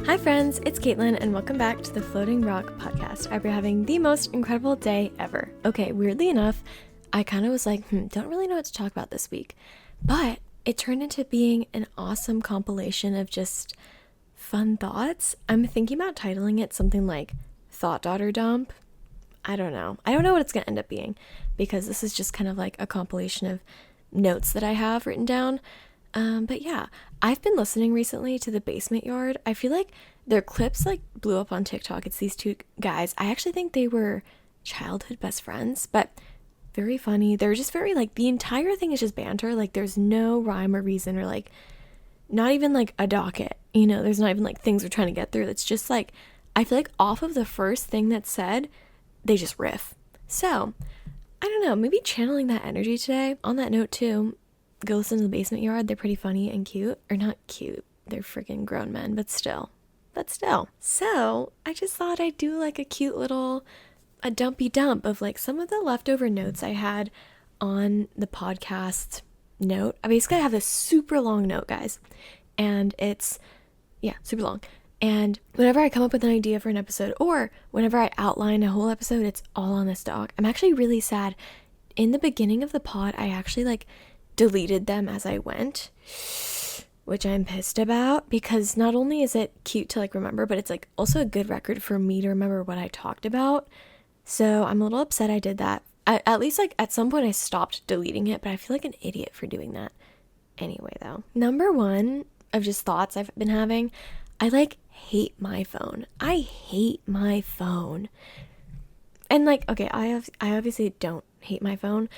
Hi friends, it's Caitlin and welcome back to the Floating Rock podcast. I hope you're having the most incredible day ever. Okay, weirdly enough, I kind of was like, don't really know what to talk about this week. But it turned into being an awesome compilation of just fun thoughts. I'm thinking about titling it something like Thought Daughter Dump. I don't know what it's going to end up being because this is just kind of like a compilation of notes that I have written down. But yeah, I've been listening recently to The Basement Yard. I feel like their clips like blew up on TikTok. It's these two guys. I actually think they were childhood best friends, but very funny. They're just very like, the entire thing is just banter. Like there's no rhyme or reason or like not even like a docket, there's not even like things we're trying to get through. It's just like, I feel like off of the first thing that's said, they just riff. So I don't know, maybe channeling that energy today. On that note too, go listen to The Basement Yard. They're pretty funny and cute. Or not cute. They're freaking grown men, but still. So I just thought I'd do like a cute little, a dumpy dump of like some of the leftover notes I had on the podcast note. I basically have this super long note, guys. And it's, super long. And whenever I come up with an idea for an episode or whenever I outline a whole episode, it's all on this doc. I'm actually really sad. In the beginning of the pod, I actually like deleted them as I went, which I'm pissed about because not only is it cute to like remember, but it's like also a good record for me to remember what I talked about. So I'm a little upset I did that. At least like at some point I stopped deleting it, but I feel like an idiot for doing that. Anyway though, number one of just thoughts I've been having, I like hate my phone. I hate my phone. And like, okay, I obviously don't hate my phone.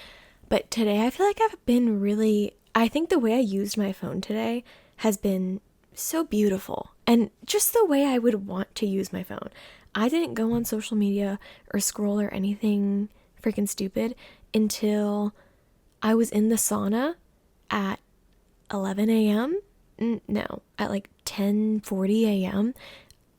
But today I feel like I think the way I used my phone today has been so beautiful. And just the way I would want to use my phone. I didn't go on social media or scroll or anything freaking stupid until I was in the sauna at 11 a.m. No, at like 10:40 a.m.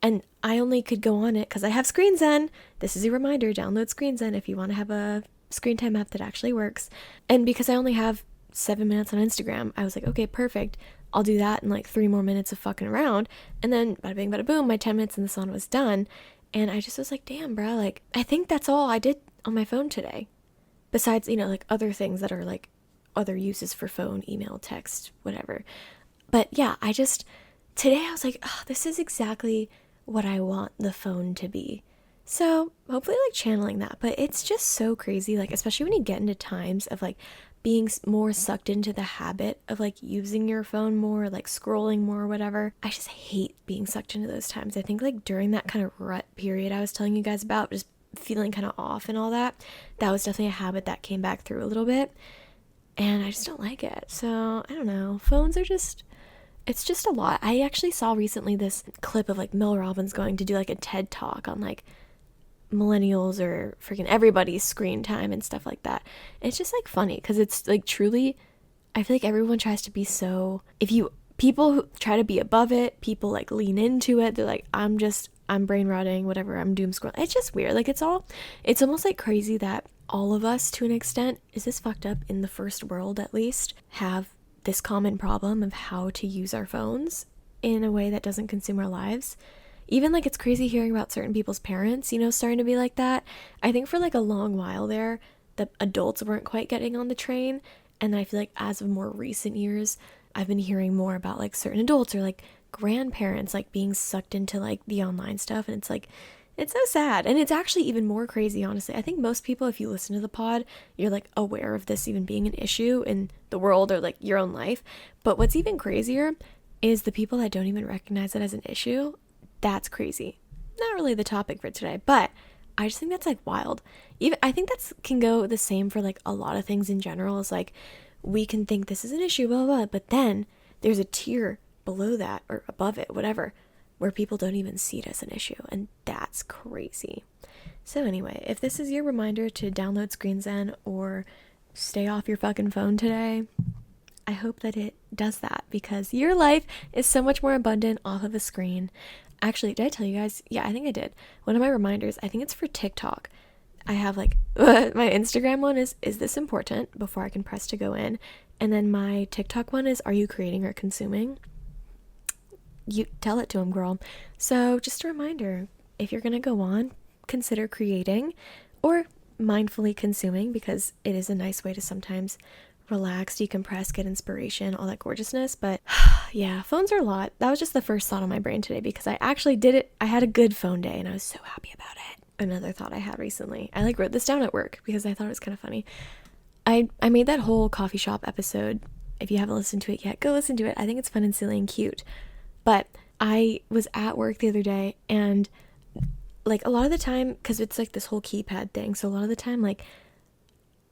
And I only could go on it because I have Screen Zen. This is a reminder, download Screen Zen if you want to have a screen time app that actually works. And because I only have 7 minutes on Instagram, I was like, okay, perfect. I'll do that in like 3 more minutes of fucking around. And then bada bing, bada boom, my 10 minutes in the sauna was done. And I just was like, damn, bro, like, I think that's all I did on my phone today. Besides, like other things that are like other uses for phone, email, text, whatever. But yeah, today I was like, oh, this is exactly what I want the phone to be. So hopefully like channeling that, but it's just so crazy, like especially when you get into times of like being more sucked into the habit of like using your phone more, like scrolling more or whatever. I just hate being sucked into those times. I think like during that kind of rut period I was telling you guys about, just feeling kind of off and all that was definitely a habit that came back through a little bit, and I just don't like it. So I don't know, phones are just, it's just a lot. I actually saw recently this clip of like Mel Robbins going to do like a TED talk on like millennials or freaking everybody's screen time and stuff like that. And it's just like funny because it's like truly, I feel like everyone tries to be so, people who try to be above it, people like lean into it. They're like, I'm brain rotting, whatever, I'm doom scrolling. It's just weird. Like it's almost like crazy that all of us to an extent, is this fucked up, in the first world at least, have this common problem of how to use our phones in a way that doesn't consume our lives. Even like it's crazy hearing about certain people's parents, starting to be like that. I think for like a long while there, the adults weren't quite getting on the train. And I feel like as of more recent years, I've been hearing more about like certain adults or like grandparents like being sucked into like the online stuff. And it's like, it's so sad. And it's actually even more crazy, honestly. I think most people, if you listen to the pod, you're like aware of this even being an issue in the world or like your own life. But what's even crazier is the people that don't even recognize it as an issue. That's crazy. Not really the topic for today, but I just think that's like wild. Even I think that's can go the same for like a lot of things in general. Is like we can think this is an issue, blah, blah, blah, but then there's a tier below that or above it, whatever, where people don't even see it as an issue, and that's crazy. So anyway, if this is your reminder to download Screen Zen or stay off your fucking phone today, I hope that it does that because your life is so much more abundant off of a screen. Actually, did I tell you guys? Yeah, I think I did. One of my reminders, I think it's for TikTok. I have like, my Instagram one is this important? Before I can press to go in. And then my TikTok one is, are you creating or consuming? you tell it to them, girl. So just a reminder, if you're gonna go on, consider creating or mindfully consuming, because it is a nice way to sometimes relax, decompress, get inspiration, all that gorgeousness. But yeah, phones are a lot. That was just the first thought on my brain today, because I actually did it. I had a good phone day and I was so happy about it. Another thought I had recently, I wrote this down at work because I thought it was kind of funny. I made that whole coffee shop episode. If you haven't listened to it yet, go listen to it. I think it's fun and silly and cute. But I was at work the other day, and a lot of the time, because it's this whole keypad thing, so a lot of the time,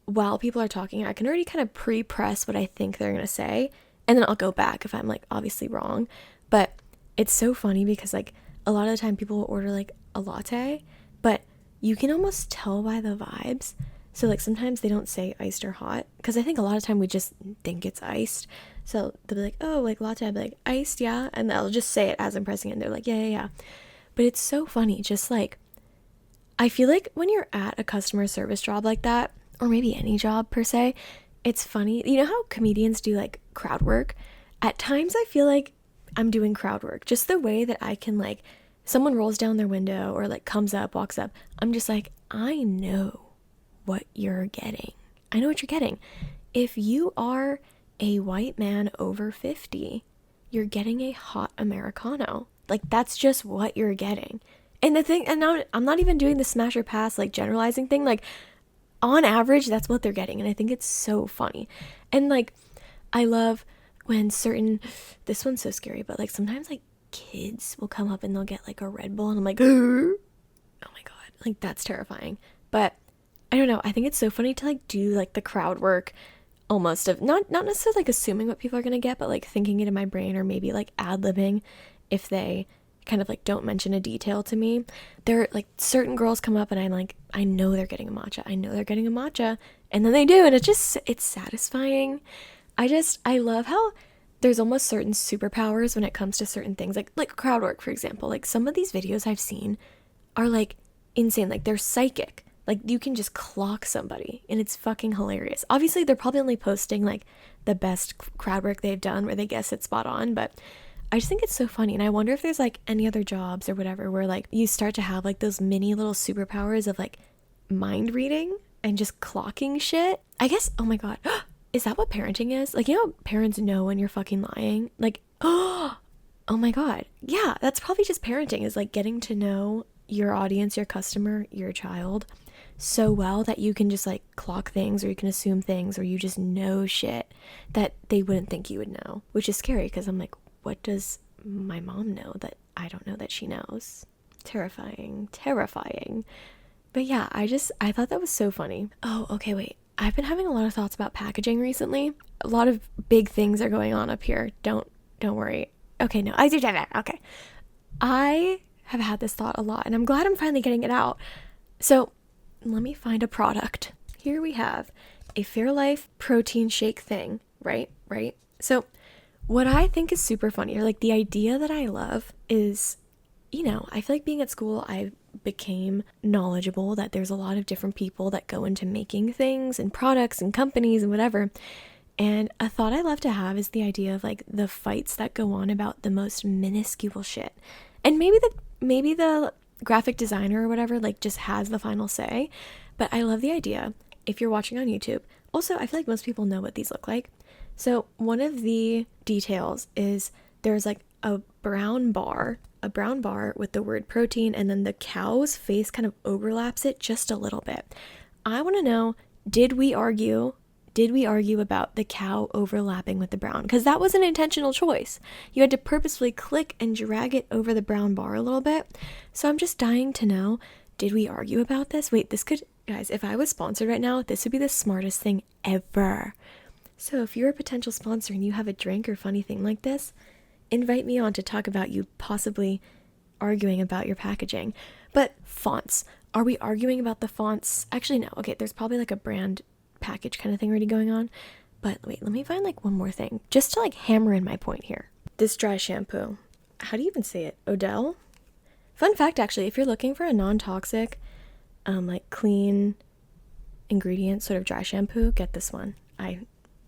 while people are talking, I can already kind of pre-press what I think they're gonna say, and then I'll go back if I'm obviously wrong. But it's so funny because a lot of the time people will order a latte, but you can almost tell by the vibes. So sometimes they don't say iced or hot, because I think a lot of time we just think it's iced. So they'll be like, oh, latte. I'll be like, iced, yeah. And I'll just say it as I'm pressing it. And they're like, yeah. But it's so funny. Just I feel like when you're at a customer service job like that, or maybe any job per se, it's funny. You know how comedians do crowd work? At times I feel like I'm doing crowd work. Just the way that I can someone rolls down their window or comes up, walks up. I'm just I know what you're getting. I know what you're getting. If you are a white man over 50, you're getting a hot Americano. That's just what you're getting. And the thing, and now I'm not even doing the smash or pass, generalizing thing. On average, that's what they're getting. And I think it's so funny. And I love when this one's so scary, but sometimes kids will come up and they'll get a Red Bull, and I'm oh my God, that's terrifying. But I don't know. I think it's so funny to do the crowd work, almost of not necessarily assuming what people are gonna get, but thinking it in my brain, or maybe ad-libbing if they kind of don't mention a detail to me. There certain girls come up and I'm I know they're getting a matcha. I know they're getting a matcha, and then they do, and it's satisfying. I love how there's almost certain superpowers when it comes to certain things, like crowd work, for example. Some of these videos I've seen are insane. They're psychic. You can just clock somebody, and it's fucking hilarious. Obviously, they're probably only posting, the best crowd work they've done where they guess it's spot on, but I just think it's so funny. And I wonder if there's, any other jobs or whatever where, you start to have, those mini little superpowers of, mind reading and just clocking shit. I guess, oh my God, is that what parenting is? You know how parents know when you're fucking lying? Oh my God. Yeah, that's probably just parenting, is, getting to know your audience, your customer, your child so well that you can just clock things, or you can assume things, or you just know shit that they wouldn't think you would know, which is scary, because I'm what does my mom know that I don't know that she knows? Terrifying. But yeah, I thought that was so funny. Oh, okay, wait. I've been having a lot of thoughts about packaging recently. A lot of big things are going on up here. Don't worry. Okay, no, I do that. Okay. I have had this thought a lot, and I'm glad I'm finally getting it out. So let me find a product. Here we have a Fairlife protein shake thing, right? So what I think is super funny, or the idea that I love, is, I feel being at school, I became knowledgeable that there's a lot of different people that go into making things and products and companies and whatever. And a thought I love to have is the idea of the fights that go on about the most minuscule shit. And maybe the graphic designer or whatever just has the final say. But I love the idea. If you're watching on YouTube, also I feel most people know what these look like. So one of the details is there's a brown bar with the word protein, and then the cow's face kind of overlaps it just a little bit. I want to know, did we argue about the cow overlapping with the brown? Because that was an intentional choice. You had to purposefully click and drag it over the brown bar a little bit. So I'm just dying to know, did we argue about this? Wait, guys, if I was sponsored right now, this would be the smartest thing ever. So if you're a potential sponsor and you have a drink or funny thing like this, invite me on to talk about you possibly arguing about your packaging. But fonts, are we arguing about the fonts? Actually, no. Okay, there's probably a brand package kind of thing already going on. But wait, let me find one more thing just to hammer in my point here. This dry shampoo. How do you even say it? Odell? Fun fact, actually, if you're looking for a non-toxic, clean ingredient sort of dry shampoo, get this one. I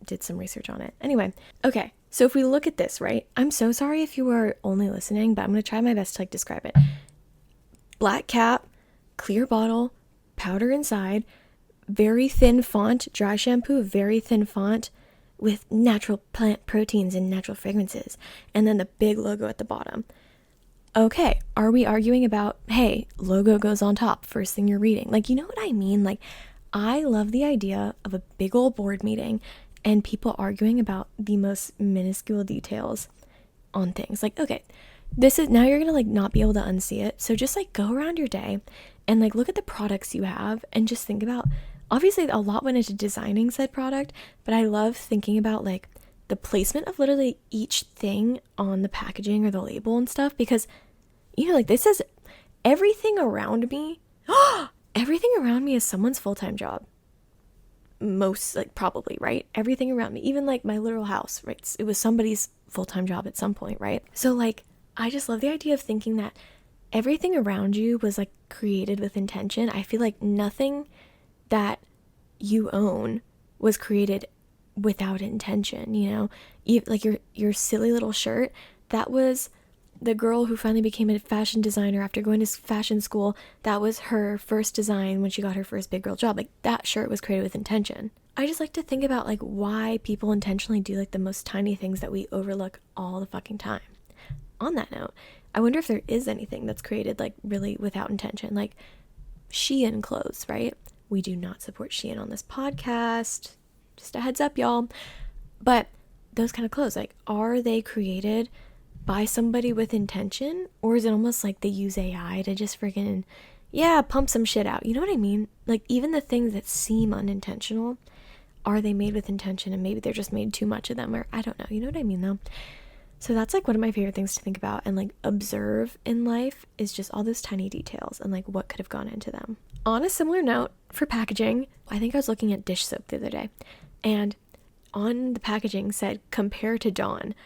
did some research on it. Anyway, okay, So if we look at this, right, I'm so sorry if you are only listening, but I'm going to try my best to like describe it. Black cap, clear bottle, powder inside, very thin font, dry shampoo, very thin font with natural plant proteins and natural fragrances, and then the big logo at the bottom. Okay, are we arguing about, hey, logo goes on top, first thing you're reading? Like, you know what I mean? Like, I love the idea of a big old board meeting and people arguing about the most minuscule details on things. Like, okay, this is, now you're gonna like not be able to unsee it. So just like go around your day and like look at the products you have and just think about, obviously a lot went into designing said product, but I love thinking about like the placement of literally each thing on the packaging or the label and stuff, because you know, like this is everything around me. Everything around me is someone's full-time job. Most, like, probably, right? Everything around me, even like my literal house, right? It was somebody's full-time job at some point, right? So like, I just love the idea of thinking that everything around you was like created with intention. I feel like nothing that you own was created without intention, you know? Like your silly little shirt, that was the girl who finally became a fashion designer after going to fashion school. That was her first design when she got her first big girl job. Like, that shirt was created with intention. I just like to think about like why people intentionally do like the most tiny things that we overlook all the fucking time. On that note, I wonder if there is anything that's created like really without intention, like Shein clothes, right? We do not support Shein on this podcast. Just a heads up, y'all. But those kind of clothes, like, are they created by somebody with intention, or is it almost like they use AI to just freaking, pump some shit out? You know what I mean? Like, even the things that seem unintentional, are they made with intention, and maybe they're just made too much of them, or I don't know. You know what I mean, though? So that's like one of my favorite things to think about and like observe in life, is just all those tiny details and like what could have gone into them. On a similar note, for packaging, I think I was looking at dish soap the other day, and on the packaging said compare to Dawn.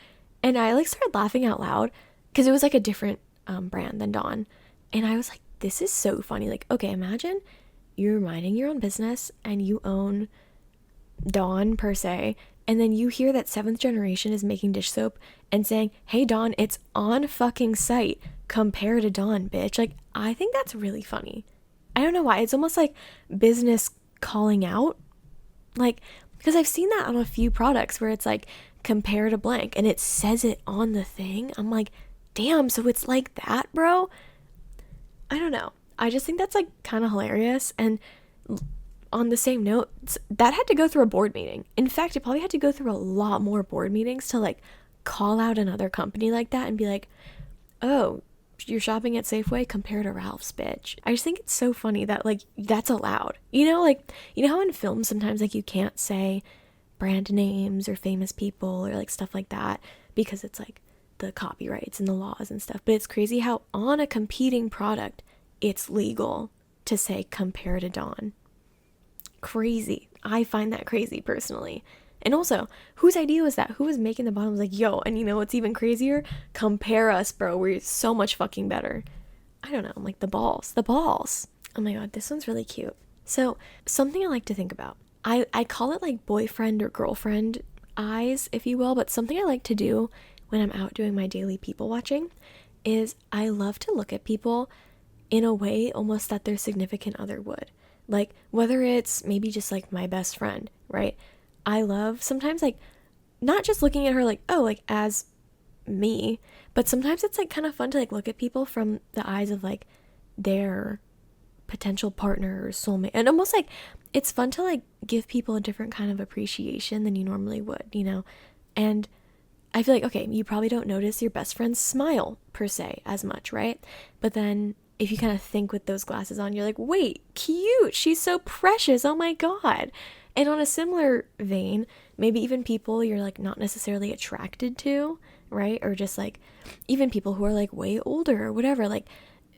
And I like started laughing out loud because it was like a different brand than Dawn. And I was like, this is so funny. Like, okay, imagine you're minding your own business and you own Dawn per se. And then you hear that 7th Generation is making dish soap and saying, hey, Dawn, it's on fucking site. Compare to Dawn, bitch. Like, I think that's really funny. I don't know why. It's almost like business calling out. Like, because I've seen that on a few products where it's like, compare to blank, and it says it on the thing. I'm like, damn, so it's like that, bro? I don't know. I just think that's like kind of hilarious. And on the same note, that had to go through a board meeting. In fact, it probably had to go through a lot more board meetings to like call out another company like that and be like, oh, you're shopping at Safeway, compare to Ralph's, bitch. I just think it's so funny that like that's allowed. You know, like, you know how in films sometimes like you can't say brand names or famous people or like stuff like that because it's like the copyrights and the laws and stuff. But it's crazy how on a competing product it's legal to say compare to Dawn. Crazy. I find that crazy personally. And also, whose idea was that? Who was making the bottoms like, yo, and you know what's even crazier? Compare us, bro. We're so much fucking better. I don't know. I'm like, the balls. Oh my god, this one's really cute. So something I like to think about, I call it like boyfriend or girlfriend eyes, if you will, but something I like to do when I'm out doing my daily people watching is I love to look at people in a way almost that their significant other would. Like, whether it's maybe just like my best friend, right? I love sometimes like not just looking at her like, oh, like as me, but sometimes it's like kind of fun to like look at people from the eyes of like their potential partner or soulmate, and almost like it's fun to like give people a different kind of appreciation than you normally would, you know? And I feel like, okay, you probably don't notice your best friend's smile per se as much, right? But then if you kind of think with those glasses on, you're like, wait, cute, she's so precious, oh my god. And on a similar vein, maybe even people you're like not necessarily attracted to, right? Or just like even people who are like way older or whatever, like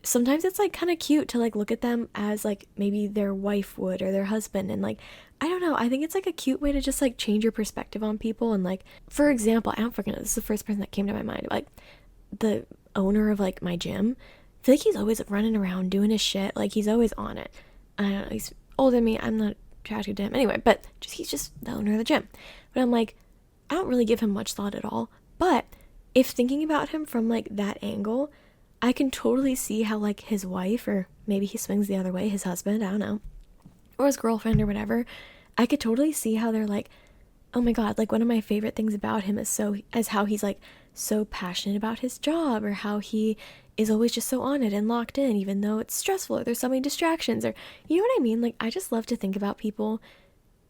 sometimes it's like kind of cute to like look at them as like maybe their wife would or their husband, and like I don't know, I think it's like a cute way to just like change your perspective on people. And like, for example, I don't freaking know, this is the first person that came to my mind, like the owner of like my gym. I feel like he's always running around doing his shit, like he's always on it. I don't know, he's older than me, I'm not attracted to him anyway, but he's just the owner of the gym. But I'm like, I don't really give him much thought at all. But if thinking about him from like that angle, I can totally see how like his wife, or maybe he swings the other way, his husband, I don't know, or his girlfriend or whatever, I could totally see how they're like, oh my God, like one of my favorite things about him is how he's like so passionate about his job, or how he is always just so on it and locked in, even though it's stressful or there's so many distractions, or you know what I mean? Like, I just love to think about people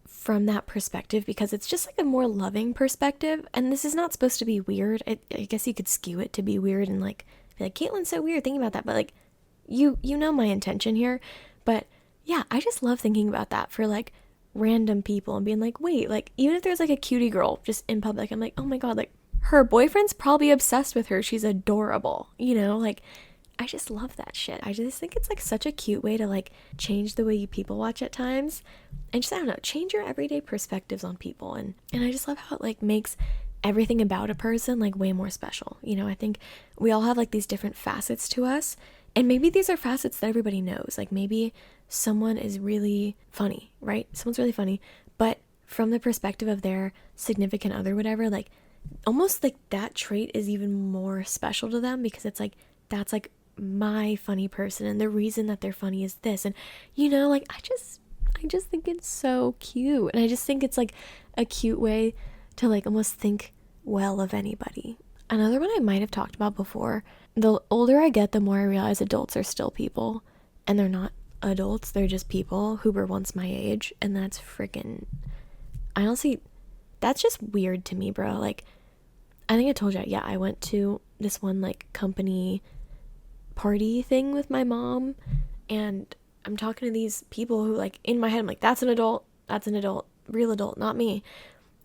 from that perspective, because it's just like a more loving perspective. And this is not supposed to be weird. I guess you could skew it to be weird and like be like, Caitlin's so weird thinking about that, but like you know my intention here. But yeah, I just love thinking about that for like random people and being like, wait, like even if there's like a cutie girl just in public, I'm like, oh my God, like her boyfriend's probably obsessed with her, she's adorable, you know? Like, I just love that shit. I just think it's like such a cute way to like change the way you people watch at times, and just, I don't know, change your everyday perspectives on people. And I just love how it like makes everything about a person like way more special. You know, I think we all have like these different facets to us, and maybe these are facets that everybody knows. Like maybe someone is really funny, right? Someone's really funny, but from the perspective of their significant other, whatever, like almost like that trait is even more special to them, because it's like, that's like my funny person, and the reason that they're funny is this. And you know, like I just think it's so cute, and I just think it's like a cute way to like almost think well of anybody. Another one I might have talked about before, the older I get, the more I realize adults are still people, and they're not adults, they're just people who were once my age. And that's freaking, I honestly, that's just weird to me, bro. Like, I think I told you, yeah, I went to this one like company party thing with my mom, and I'm talking to these people who like in my head I'm like, that's an adult, real adult, not me.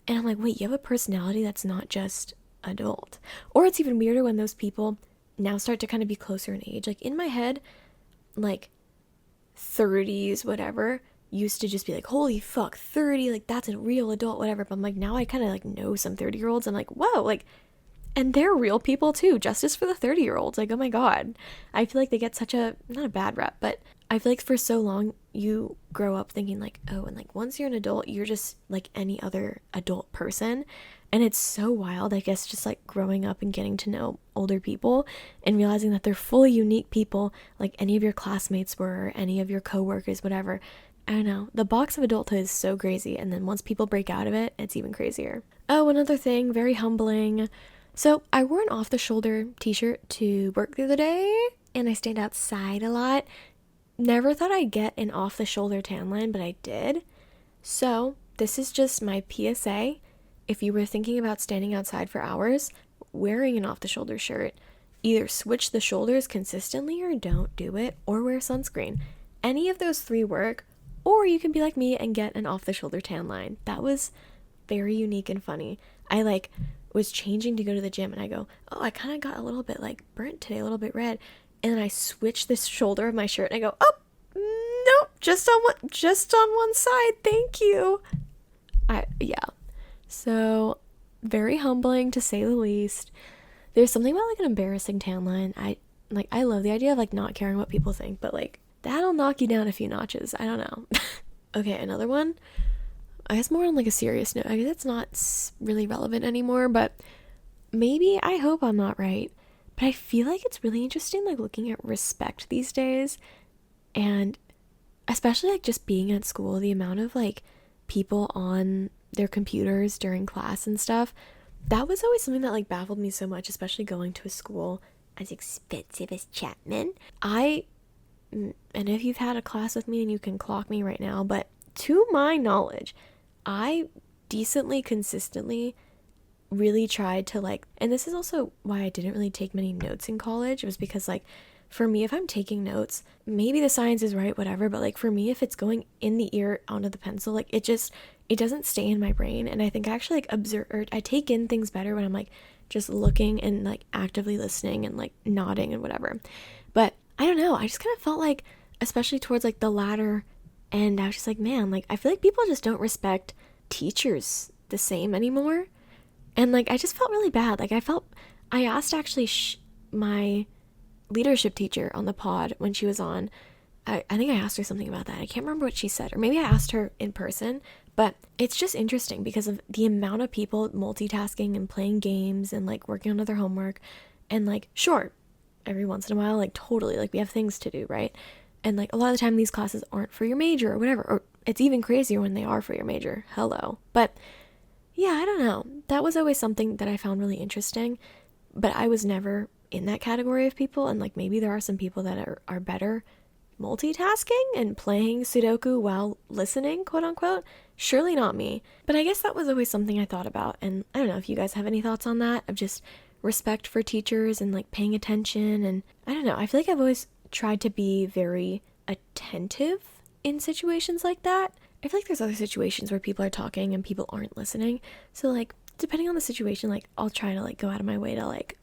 And I'm like, wait, you have a personality that's not just adult. Or it's even weirder when those people now start to kind of be closer in age. Like in my head, like 30s whatever used to just be like, holy fuck, 30, like that's a real adult, whatever. But I'm like, now I kind of like know some 30-year-olds. I'm like, whoa, like, and they're real people too. Justice for the 30-year-olds. Like, oh my God. I feel like they get such a, not a bad rep, but I feel like for so long you grow up thinking like, oh, and like once you're an adult, you're just like any other adult person. And it's so wild, I guess, just like growing up and getting to know older people and realizing that they're fully unique people, like any of your classmates were, or any of your coworkers, whatever. I don't know. The box of adulthood is so crazy. And then once people break out of it, it's even crazier. Oh, another thing, very humbling. So I wore an off-the-shoulder t-shirt to work the other day, and I stayed outside a lot. Never thought I'd get an off-the-shoulder tan line, but I did. So this is just my PSA. If you were thinking about standing outside for hours, wearing an off-the-shoulder shirt, either switch the shoulders consistently or don't do it, or wear sunscreen. Any of those three work, or you can be like me and get an off-the-shoulder tan line. That was very unique and funny. I like was changing to go to the gym, and I go, oh, I kind of got a little bit like burnt today, a little bit red. And then I switch this shoulder of my shirt and I go, oh, nope, just on one side, thank you. Yeah. So very humbling to say the least. There's something about like an embarrassing tan line. I love the idea of like not caring what people think, but like that'll knock you down a few notches. I don't know. Okay, another one. I guess more on like a serious note. I guess it's not really relevant anymore, but maybe, I hope I'm not right, but I feel like it's really interesting like looking at respect these days, and especially like just being at school, the amount of like people on their computers during class and stuff. That was always something that like baffled me so much, especially going to a school as expensive as Chapman. And if you've had a class with me and you can clock me right now, but to my knowledge, I decently, consistently really tried to like, and this is also why I didn't really take many notes in college. It was because like, for me, if I'm taking notes, maybe the science is right, whatever, but like for me, if it's going in the ear onto the pencil, like it doesn't stay in my brain. And I think I actually like observe, or I take in things better when I'm like just looking and like actively listening and like nodding and whatever. But I don't know, I just kind of felt like, especially towards like the latter end, I was just like, man, like I feel like people just don't respect teachers the same anymore. And like I just felt really bad. Like I asked actually my leadership teacher on the pod when she was on. I think I asked her something about that. I can't remember what she said, or maybe I asked her in person, But it's just interesting because of the amount of people multitasking and playing games and like working on other homework. And like, sure, every once in a while, like totally, like we have things to do, right? And like a lot of the time these classes aren't for your major or whatever, or it's even crazier when they are for your major. Hello. But yeah, I don't know. That was always something that I found really interesting, but I was never in that category of people. And like maybe there are some people that are better multitasking and playing Sudoku while listening, quote unquote. Surely not me. But I guess that was always something I thought about. And I don't know if you guys have any thoughts on that, of just respect for teachers and like paying attention. And I don't know, I feel like I've always tried to be very attentive in situations like that. I feel like there's other situations where people are talking and people aren't listening. So like depending on the situation, like I'll try to like go out of my way to like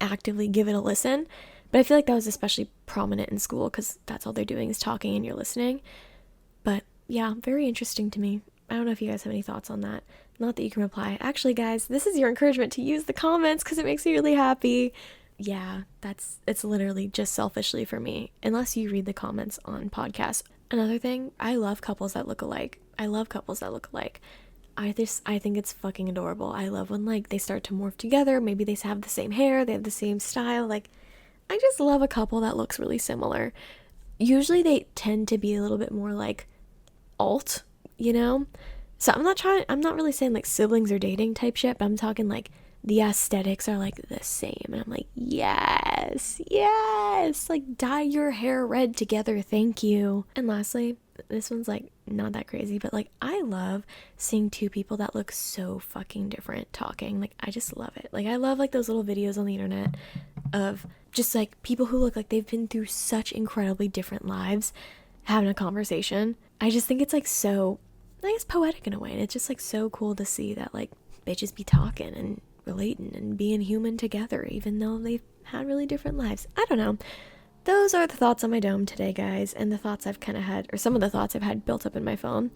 actively give it a listen. But I feel like that was especially prominent in school because that's all they're doing is talking and you're listening. But yeah, very interesting to me. I don't know if you guys have any thoughts on that. Not that you can reply. Actually, guys, this is your encouragement to use the comments because it makes me really happy. Yeah, it's literally just selfishly for me, unless you read the comments on podcasts. Another thing, I love couples that look alike. I think it's fucking adorable. I love when like they start to morph together. Maybe they have the same hair, they have the same style. Like, I just love a couple that looks really similar. Usually they tend to be a little bit more like alt, you know? So I'm not really saying like siblings or dating type shit, but I'm talking like the aesthetics are like the same. And I'm like, yes, like dye your hair red together, thank you. And lastly, this one's like not that crazy, but like I love seeing two people that look so fucking different talking. Like I just love it. Like I love like those little videos on the internet of just like people who look like they've been through such incredibly different lives having a conversation. I just think it's like so, I guess, poetic in a way. And it's just like so cool to see that like bitches be talking and relating and being human together, even though they've had really different lives. I don't know. Those are the thoughts on my dome today, guys, and the thoughts I've kind of had, or some of the thoughts I've had built up in my phone.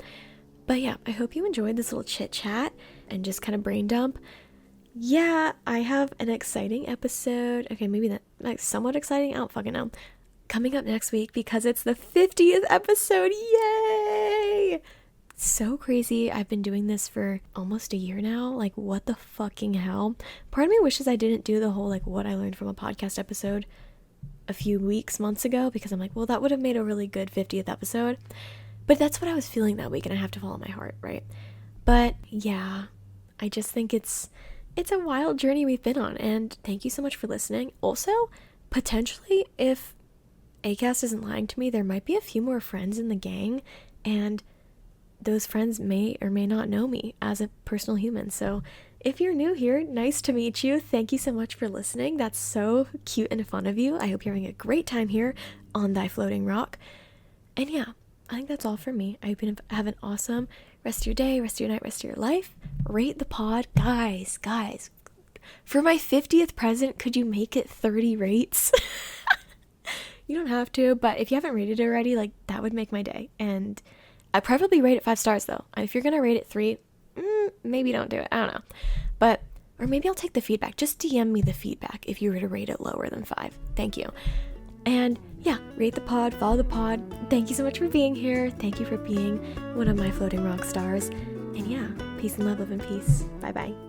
But yeah, I hope you enjoyed this little chit chat and just kind of brain dump. Yeah, I have an exciting episode. Okay, maybe that, like, somewhat exciting. I don't fucking know. Coming up next week because it's the 50th episode. Yay! So crazy. I've been doing this for almost a year now. Like, what the fucking hell? Part of me wishes I didn't do the whole, like, what I learned from a podcast episode a few months ago, because I'm like, well, that would have made a really good 50th episode. But that's what I was feeling that week, and I have to follow my heart, right? But yeah, I just think it's a wild journey we've been on, and thank you so much for listening. Also, potentially, if Acast isn't lying to me, there might be a few more friends in the gang, and those friends may or may not know me as a personal human. So if you're new here, nice to meet you. Thank you so much for listening. That's so cute and fun of you. I hope you're having a great time here on Thy Floating Rock. And yeah, I think that's all for me. I hope you have an awesome rest of your day, rest of your night, rest of your life. Rate the pod. Guys, for my 50th present, could you make it 30 rates? You don't have to, but if you haven't rated it already, like, that would make my day. And I'd probably rate it 5 stars, though. If you're gonna rate it 3, maybe don't do it. I don't know. But, or maybe I'll take the feedback. Just DM me the feedback if you were to rate it lower than 5. Thank you. And yeah, rate the pod, follow the pod. Thank you so much for being here. Thank you for being one of my floating rock stars. And yeah, peace and love and peace. Bye-bye.